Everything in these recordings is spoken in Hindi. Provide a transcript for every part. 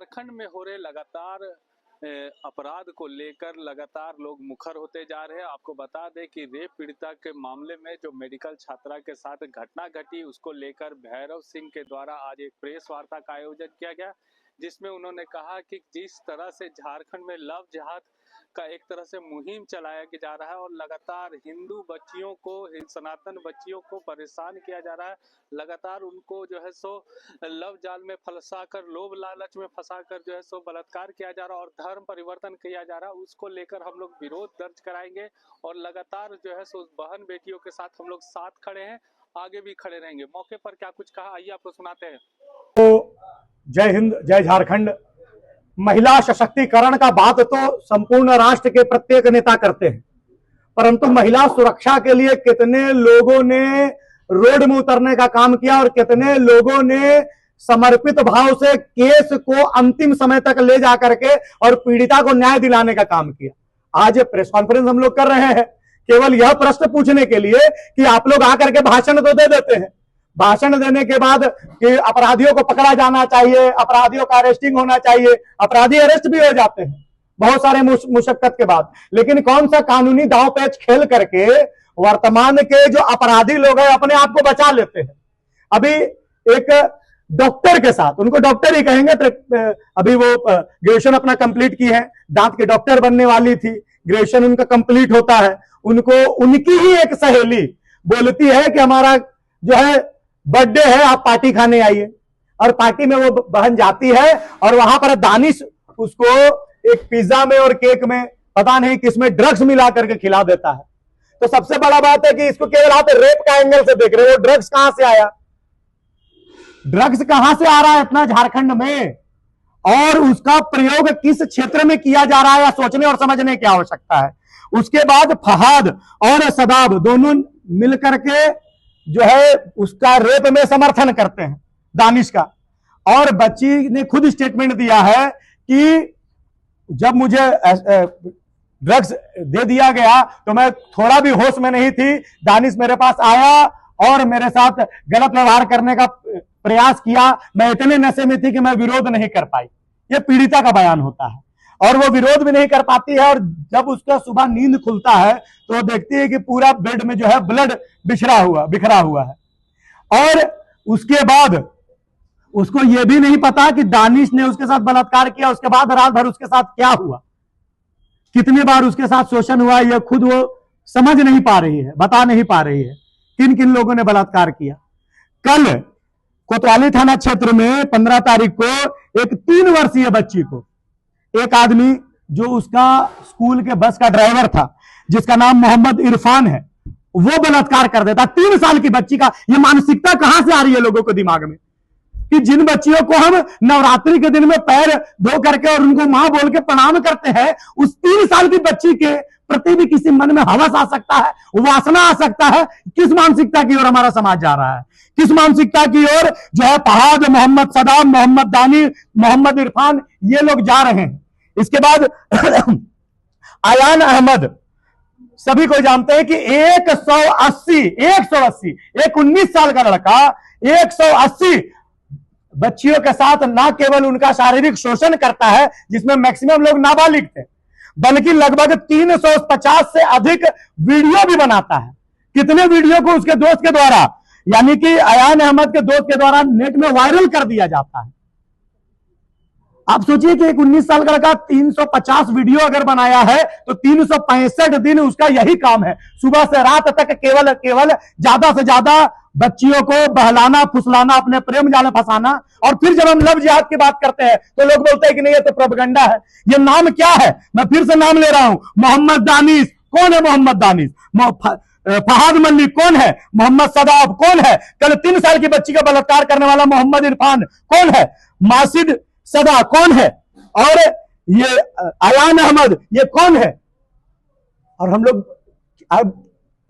झारखंड में हो रहे लगातार अपराध को लेकर लगातार लोग मुखर होते जा रहे हैं। आपको बता दें कि रेप पीड़िता के मामले में जो मेडिकल छात्रा के साथ घटना घटी, उसको लेकर भैरव सिंह के द्वारा आज एक प्रेस वार्ता का आयोजन किया गया, जिसमें उन्होंने कहा कि जिस तरह से झारखंड में लव जिहाद का एक तरह से मुहिम चलाया जा रहा है और लगातार हिंदू बच्चियों को, सनातन बच्चियों को परेशान किया जा रहा है, लगातार उनको जो है सो लव जाल में फंसाकर, लोभ लालच में फंसाकर जो है सो बलात्कार किया जा रहा है और धर्म परिवर्तन किया जा रहा है, उसको लेकर हम लोग विरोध दर्ज कराएंगे और लगातार जो है सो बहन बेटियों के साथ हम लोग साथ खड़े हैं, आगे भी खड़े रहेंगे। मौके पर क्या कुछ कहा, आइए आपको सुनाते हैं। तो जय हिंद, जय झारखंड। महिला सशक्तिकरण का बात तो संपूर्ण राष्ट्र के प्रत्येक नेता करते हैं, परंतु महिला सुरक्षा के लिए कितने लोगों ने रोड में उतरने का काम किया और कितने लोगों ने समर्पित भाव से केस को अंतिम समय तक ले जा करके और पीड़िता को न्याय दिलाने का काम किया। आज प्रेस कॉन्फ्रेंस हम लोग कर रहे हैं केवल यह प्रश्न पूछने के लिए कि आप लोग आकर के भाषण तो दे देते हैं, भाषण देने के बाद कि अपराधियों को पकड़ा जाना चाहिए, अपराधियों का अरेस्टिंग होना चाहिए, अपराधी अरेस्ट भी हो जाते हैं बहुत सारे मुशक्कत के बाद, लेकिन कौन सा कानूनी दांव पेच खेल करके वर्तमान के जो अपराधी लोग हैं अपने आप को बचा लेते हैं। अभी एक डॉक्टर के साथ, उनको डॉक्टर ही कहेंगे, अभी वो ग्रेजुएशन अपना कंप्लीट की है, दांत के डॉक्टर बनने वाली थी, ग्रेजुएशन उनका कंप्लीट होता है, उनको उनकी ही एक सहेली बोलती है कि हमारा जो है बर्थडे है, आप पार्टी खाने आइए। और पार्टी में वो बहन जाती है और वहां पर दानिश उसको एक पिज्जा में और केक में पता नहीं किसमें ड्रग्स मिला करके खिला देता है। तो सबसे बड़ा बात है कि इसको केवल आप रेप का एंगल से देख रहे हो, ड्रग्स कहां से आया, ड्रग्स कहां से आ रहा है इतना झारखंड में, और उसका प्रयोग किस क्षेत्र में किया जा रहा है, या सोचने और समझने की आवश्यकता है। उसके बाद फहाद और सदाब दोनों मिलकर के जो है उसका रेप में समर्थन करते हैं, दानिश का। और बच्ची ने खुद स्टेटमेंट दिया है कि जब मुझे ड्रग्स दे दिया गया तो मैं थोड़ा भी होश में नहीं थी, दानिश मेरे पास आया और मेरे साथ गलत व्यवहार करने का प्रयास किया, मैं इतने नशे में थी कि मैं विरोध नहीं कर पाई। यह पीड़िता का बयान होता है और वो विरोध भी नहीं कर पाती है, और जब उसका सुबह नींद खुलता है तो देखती है कि पूरा बेड में जो है ब्लड बिखरा हुआ है। और उसके बाद उसको यह भी नहीं पता कि दानिश ने उसके साथ बलात्कार किया, उसके बाद रात भर उसके साथ क्या हुआ, कितनी बार उसके साथ शोषण हुआ, यह खुद वो समझ नहीं पा रही है, बता नहीं पा रही है किन किन लोगों ने बलात्कार किया। कल कोतवाली थाना क्षेत्र में 15 तारीख को एक 3 वर्षीय बच्ची को एक आदमी जो उसका स्कूल के बस का ड्राइवर था, जिसका नाम मोहम्मद इरफान है, वो बलात्कार कर देता। 3 साल की बच्ची का ये मानसिकता कहां से आ रही है लोगों को दिमाग में कि जिन बच्चियों को हम नवरात्रि के दिन में पैर धो करके और उनको मां बोल के प्रणाम करते हैं, उस 3 साल की बच्ची के प्रति भी किसी मन में हवस आ सकता है, वासना आ सकता है। किस मानसिकता की ओर हमारा समाज जा रहा है, किस मानसिकता की ओर जो है फहाद, मोहम्मद सदाम, मोहम्मद दानी, मोहम्मद इरफान, ये लोग जा रहे हैं। इसके बाद अयान अहमद, सभी को जानते हैं कि 180 एक 19 साल का लड़का 180 बच्चियों के साथ ना केवल उनका शारीरिक शोषण करता है, जिसमें मैक्सिमम लोग नाबालिग थे, बल्कि लगभग 350 से अधिक वीडियो भी बनाता है। कितने वीडियो को उसके दोस्त के द्वारा, यानी कि अयान अहमद के दोस्त के द्वारा नेट में वायरल कर दिया जाता है। आप सोचिए कि एक 19 साल का लड़का 350 वीडियो अगर बनाया है तो 365 दिन उसका यही काम है, सुबह से रात तक केवल ज्यादा से ज्यादा बच्चियों को बहलाना, फुसलाना, अपने प्रेम जाल में फंसाना। और फिर जब हम लव जिहाद की बात करते हैं तो लोग बोलते हैं कि नहीं, ये तो प्रोपेगेंडा है। ये नाम क्या है, मैं फिर से नाम ले रहा हूं, मोहम्मद दानिश। कौन है मोहम्मद दानिश? फहाद मल्लिक कौन है? मोहम्मद सदाब कौन है? कल 3 साल की बच्ची का बलात्कार करने वाला मोहम्मद इरफान कौन है? मासिद सदा कौन है? और ये अयान अहमद ये कौन है? और हम लोग अब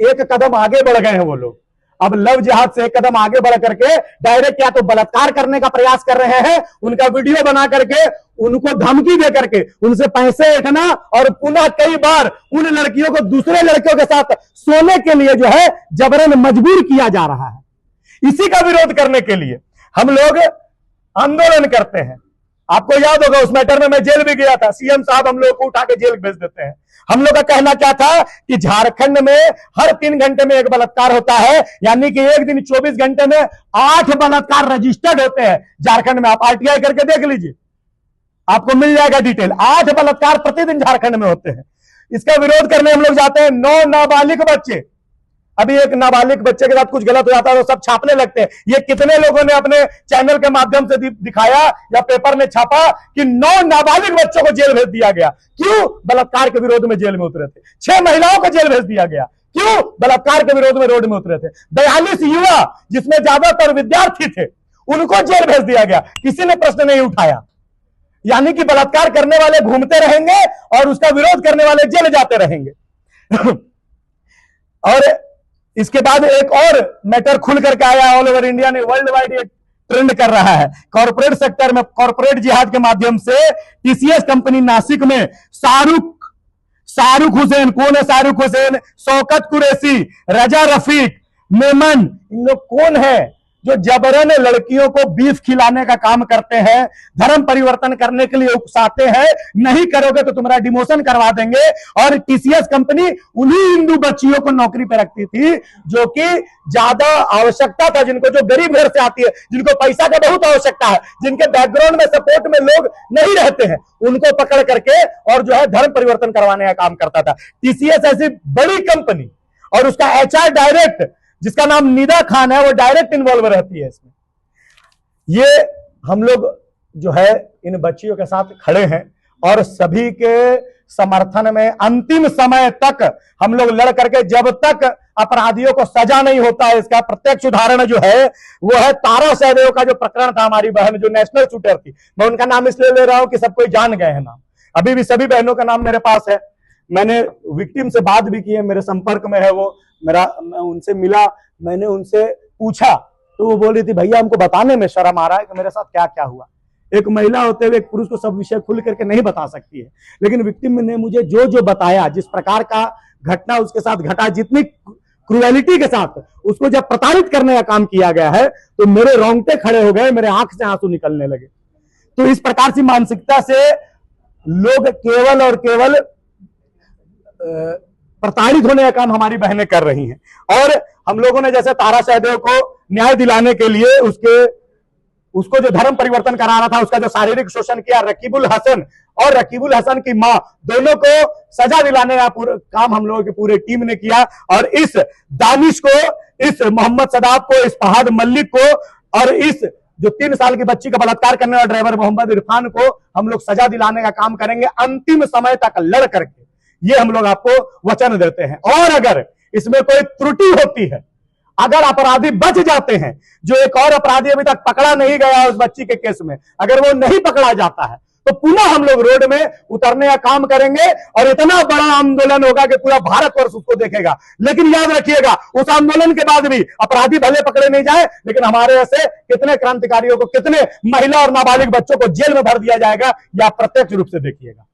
एक कदम आगे बढ़ गए हैं। वो लोग अब लव जिहाद से एक कदम आगे बढ़ करके डायरेक्ट या तो बलात्कार करने का प्रयास कर रहे हैं, उनका वीडियो बना करके उनको धमकी दे करके उनसे पैसे ऐंठना और पुनः कई बार उन लड़कियों को दूसरे लड़कियों के साथ सोने के लिए जो है जबरन मजबूर किया जा रहा है। इसी का विरोध करने के लिए हम लोग आंदोलन करते हैं। आपको याद होगा उस मैटर में मैं जेल भी गया था। सीएम साहब हम लोग को उठा के जेल भेज देते हैं। हम लोग का कहना क्या था कि झारखंड में हर 3 घंटे में एक बलात्कार होता है, यानी कि एक दिन 24 घंटे में 8 बलात्कार रजिस्टर्ड होते हैं झारखंड में। आप आरटीआई करके देख लीजिए, आपको मिल जाएगा डिटेल। 8 बलात्कार प्रतिदिन झारखंड में होते हैं। इसका विरोध करने हम लोग जाते हैं। 9 नाबालिग बच्चे, अभी एक नाबालिग बच्चे के साथ कुछ गलत हो जाता है तो सब छापने लगते हैं। ये कितने लोगों ने अपने चैनल के माध्यम से दिखाया या पेपर में छापा कि 9 नाबालिग बच्चों को जेल भेज दिया गया। क्यों? बलात्कार के विरोध में जेल में उतरे थे। 6 महिलाओं को जेल भेज दिया गया। क्यों? बलात्कार के विरोध में रोड में उतरे थे। 42 युवा, जिसमें ज्यादातर विद्यार्थी थे, उनको जेल भेज दिया गया। किसी ने प्रश्न नहीं उठाया। यानी कि बलात्कार करने वाले घूमते रहेंगे और उसका विरोध करने वाले जेल जाते रहेंगे। और इसके बाद एक और मैटर खुल करके आया ऑल ओवर इंडिया ने, वर्ल्ड वाइड ये ट्रेंड कर रहा है। कॉर्पोरेट सेक्टर में कॉर्पोरेट जिहाद के माध्यम से टीसीएस कंपनी नासिक में शाहरुख हुसैन, कौन है शाहरुख हुसैन, शौकत कुरैशी, रजा रफीक, मेमन, इन लोग कौन है जो जबरन लड़कियों को बीफ खिलाने का काम करते हैं, धर्म परिवर्तन करने के लिए उकसाते हैं, नहीं करोगे तो तुम्हारा डिमोशन करवा देंगे। और टीसीएस कंपनी उन्हीं हिंदू बच्चियों को नौकरी पर रखती थी जो कि ज्यादा आवश्यकता था, जिनको, जो गरीब घर से आती है, जिनको पैसा का बहुत आवश्यकता है, जिनके बैकग्राउंड में सपोर्ट में लोग नहीं रहते हैं, उनको पकड़ करके और जो है धर्म परिवर्तन करवाने का काम करता था। टीसीएस ऐसी बड़ी कंपनी और उसका एचआर डायरेक्ट, जिसका नाम निदा खान है, वो डायरेक्ट इन्वॉल्व रहती है इसमें। ये हम लोग जो है इन बच्चियों के साथ खड़े हैं और सभी के समर्थन में अंतिम समय तक हम लोग लड़ करके, जब तक अपराधियों को सजा नहीं होता है। इसका प्रत्यक्ष उदाहरण जो है वो है तारा सहदेव का जो प्रकरण था, हमारी बहन जो नेशनल शूटर थी। मैं उनका नाम इसलिए ले रहा हूं कि सब कोई जान गए हैं नाम। अभी भी सभी बहनों का नाम मेरे पास है। मैंने विक्टिम से बात भी की है, मेरे संपर्क में है वो। मैं उनसे मिला, मैंने उनसे पूछा तो वो बोल रही थी भैया हमको बताने में शर्म आ रहा है कि मेरे साथ क्या क्या हुआ। एक महिला होते हुए एक पुरुष को सब विषय खुल करके नहीं बता सकती है, लेकिन विक्टिम ने मुझे जो जो बताया, जिस प्रकार का घटना उसके साथ घटा, जितनी क्रूएलिटी के साथ उसको जब प्रताड़ित करने का काम किया गया है, तो मेरे रोंगटे खड़े हो गए, मेरे आंख से आंसू निकलने लगे। तो इस प्रकार की मानसिकता से लोग केवल और केवल प्रताड़ित होने का काम हमारी बहनें कर रही हैं। और हम लोगों ने जैसे तारा सहदेव को न्याय दिलाने के लिए उसको जो धर्म परिवर्तन कराना था, उसका जो शारीरिक शोषण किया, रकीबुल हसन और रकीबुल हसन की मां, दोनों को सजा दिलाने का काम हम लोगों की पूरी टीम ने किया। और इस दानिश को, इस मोहम्मद सदाब को, इस फहाद मलिक को और इस जो 3 साल की बच्ची का बलात्कार करने वाला ड्राइवर मोहम्मद इरफान को हम लोग सजा दिलाने का काम करेंगे, अंतिम समय तक लड़ करके। ये हम लोग आपको वचन देते हैं। और अगर इसमें कोई त्रुटि होती है, अगर अपराधी बच जाते हैं, जो एक और अपराधी अभी तक पकड़ा नहीं गया उस बच्ची के केस में, अगर वो नहीं पकड़ा जाता है तो पुनः हम लोग रोड में उतरने का काम करेंगे और इतना बड़ा आंदोलन होगा कि पूरा भारतवर्ष उसको देखेगा। लेकिन याद रखिएगा, उस आंदोलन के बाद भी अपराधी भले पकड़े नहीं जाए, लेकिन हमारे ऐसे कितने क्रांतिकारियों को, कितने महिला और नाबालिग बच्चों को जेल में भर दिया जाएगा, यह प्रत्यक्ष रूप से देखिएगा।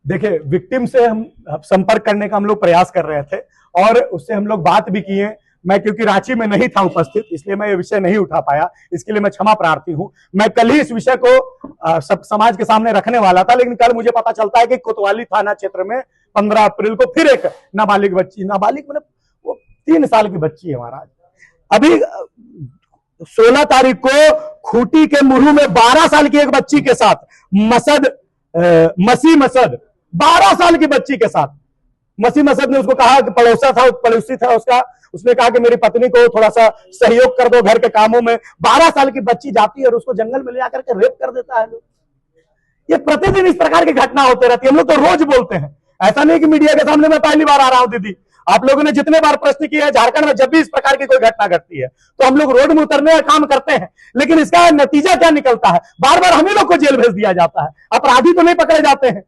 देखिए, विक्टिम से हम संपर्क करने का हम लोग प्रयास कर रहे थे और उससे हम लोग बात भी किए। मैं क्योंकि रांची में नहीं था उपस्थित, इसलिए मैं ये विषय नहीं उठा पाया, इसके लिए मैं क्षमा प्रार्थी हूं। मैं कल ही इस विषय को सब समाज के सामने रखने वाला था, लेकिन कल मुझे पता चलता है कि कोतवाली थाना क्षेत्र में 15 अप्रैल को फिर एक नाबालिग बच्ची, नाबालिग मतलब वो 3 साल की बच्ची है महाराज, अभी 16 तारीख को खूंटी के मुरहू में 12 साल की एक बच्ची के साथ मसी मसद 12 साल की बच्ची के साथ मसी मसद ने उसको कहा कि पड़ोसी था उसका, उसने कहा कि मेरी पत्नी को थोड़ा सा सहयोग कर दो घर के कामों में। 12 साल की बच्ची जाती है और उसको जंगल में ले जाकर के रेप कर देता है लोग। ये प्रतिदिन इस प्रकार की घटना होते रहती है। हम लोग तो रोज बोलते हैं, ऐसा नहीं कि मीडिया के सामने मैं पहली बार आ रहा हूं। दीदी, आप लोगों ने जितने बार प्रश्न किए हैं, झारखंड में जब भी इस प्रकार की कोई घटना घटती है तो हम लोग रोड में उतरने का काम करते हैं, लेकिन इसका नतीजा क्या निकलता है? बार बार हम ही लोग को जेल भेज दिया जाता है। अपराधी तो नहीं पकड़े जाते हैं,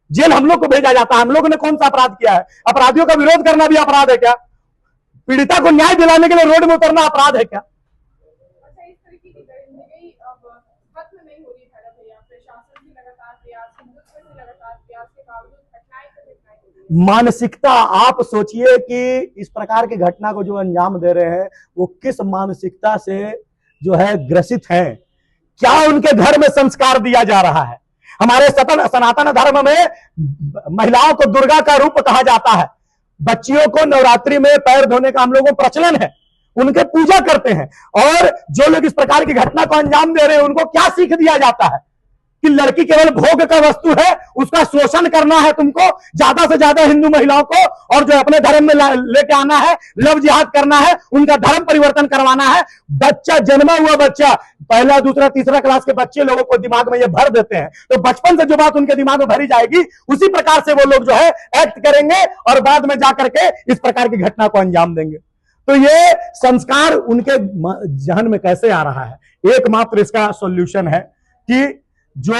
जेल हम लोग को भेजा जाता है। हम लोगों ने कौन सा अपराध किया है? अपराधियों का विरोध करना भी अपराध है क्या? पीड़िता को न्याय दिलाने के लिए रोड में उतरना अपराध है क्या? प्रयास, हिंदुत्व से लगातार प्रयास के बावजूद घटनाएं पर घटनाएं। मानसिकता, आप सोचिए कि इस प्रकार की घटना को जो अंजाम दे रहे हैं वो किस मानसिकता से जो है ग्रसित हैं। क्या उनके घर में संस्कार दिया जा रहा है। हमारे सनातन धर्म में महिलाओं को दुर्गा का रूप कहा जाता है। बच्चियों को नवरात्रि में पैर धोने का हम लोगों को प्रचलन है, उनके पूजा करते हैं। और जो लोग इस प्रकार की घटना को अंजाम दे रहे हैं उनको क्या सीख दिया जाता है कि लड़की केवल भोग का वस्तु है, उसका शोषण करना है तुमको, ज्यादा से ज्यादा हिंदू महिलाओं को, और जो अपने धर्म में लेके आना है, लव जिहाद करना है, उनका धर्म परिवर्तन करवाना है। बच्चा, जन्मा हुआ बच्चा, पहला दूसरा तीसरा क्लास के बच्चे लोगों को दिमाग में ये भर देते हैं, तो बचपन से जो बात उनके दिमाग में भरी जाएगी उसी प्रकार से वो लोग जो है एक्ट करेंगे और बाद में जाकर के इस प्रकार की घटना को अंजाम देंगे। तो ये संस्कार उनके जहन में कैसे आ रहा है। एकमात्र इसका सॉल्यूशन है कि जो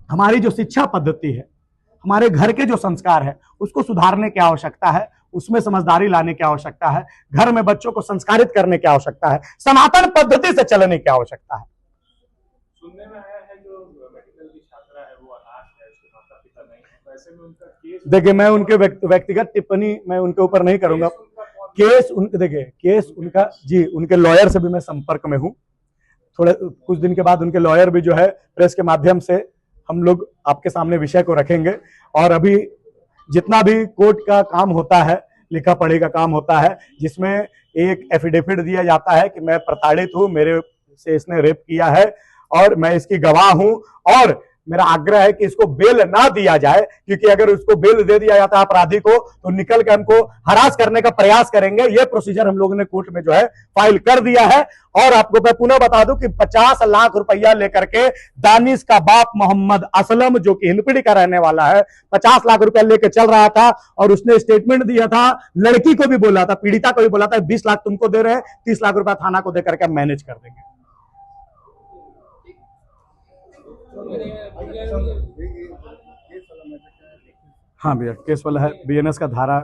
हमारी जो शिक्षा पद्धति है, हमारे घर के जो संस्कार है, उसको सुधारने की आवश्यकता है, उसमें समझदारी लाने की आवश्यकता है, घर में बच्चों को संस्कारित करने की आवश्यकता है, सनातन पद्धति से चलने की आवश्यकता है। सुनने में आया है जो मेडिकल की छात्रा है वो अनाथ है, उसके माता पिता नहीं है, तो ऐसे में उनका केस, देखिए मैं उनके व्यक्तिगत टिप्पणी मैं उनके ऊपर नहीं करूंगा। केस उनके, देखिए केस उनका, जी उनके लॉयर से भी मैं संपर्क में हूं। थोड़े कुछ दिन के बाद उनके लॉयर भी जो है प्रेस के माध्यम से हम लोग आपके सामने विषय को रखेंगे। और अभी जितना भी कोर्ट का काम होता है, लिखा पढ़ी का काम होता है, जिसमें एक एफिडेविट दिया जाता है कि मैं प्रताड़ित हूं, मेरे से इसने रेप किया है और मैं इसकी गवाह हूं, और मेरा आग्रह है कि इसको बेल ना दिया जाए, क्योंकि अगर उसको बेल दे दिया जाता है अपराधी को तो निकल के हमको हरास करने का प्रयास करेंगे। ये प्रोसीजर हम लोगों ने कोर्ट में जो है फाइल कर दिया है। और आपको मैं पुनः बता दूं कि 50 लाख रुपया लेकर के दानिश का बाप मोहम्मद असलम, जो कि हिंदपीढ़ी का रहने वाला है, 50 लाख रुपया लेकर चल रहा था और उसने स्टेटमेंट दिया था, लड़की को भी बोला था, पीड़िता को भी बोला था 20 लाख तुमको दे रहे हैं, 30 लाख रुपया थाना को देकर के मैनेज कर देंगे। हाँ भैया, केस वाला है, बीएनएस का धारा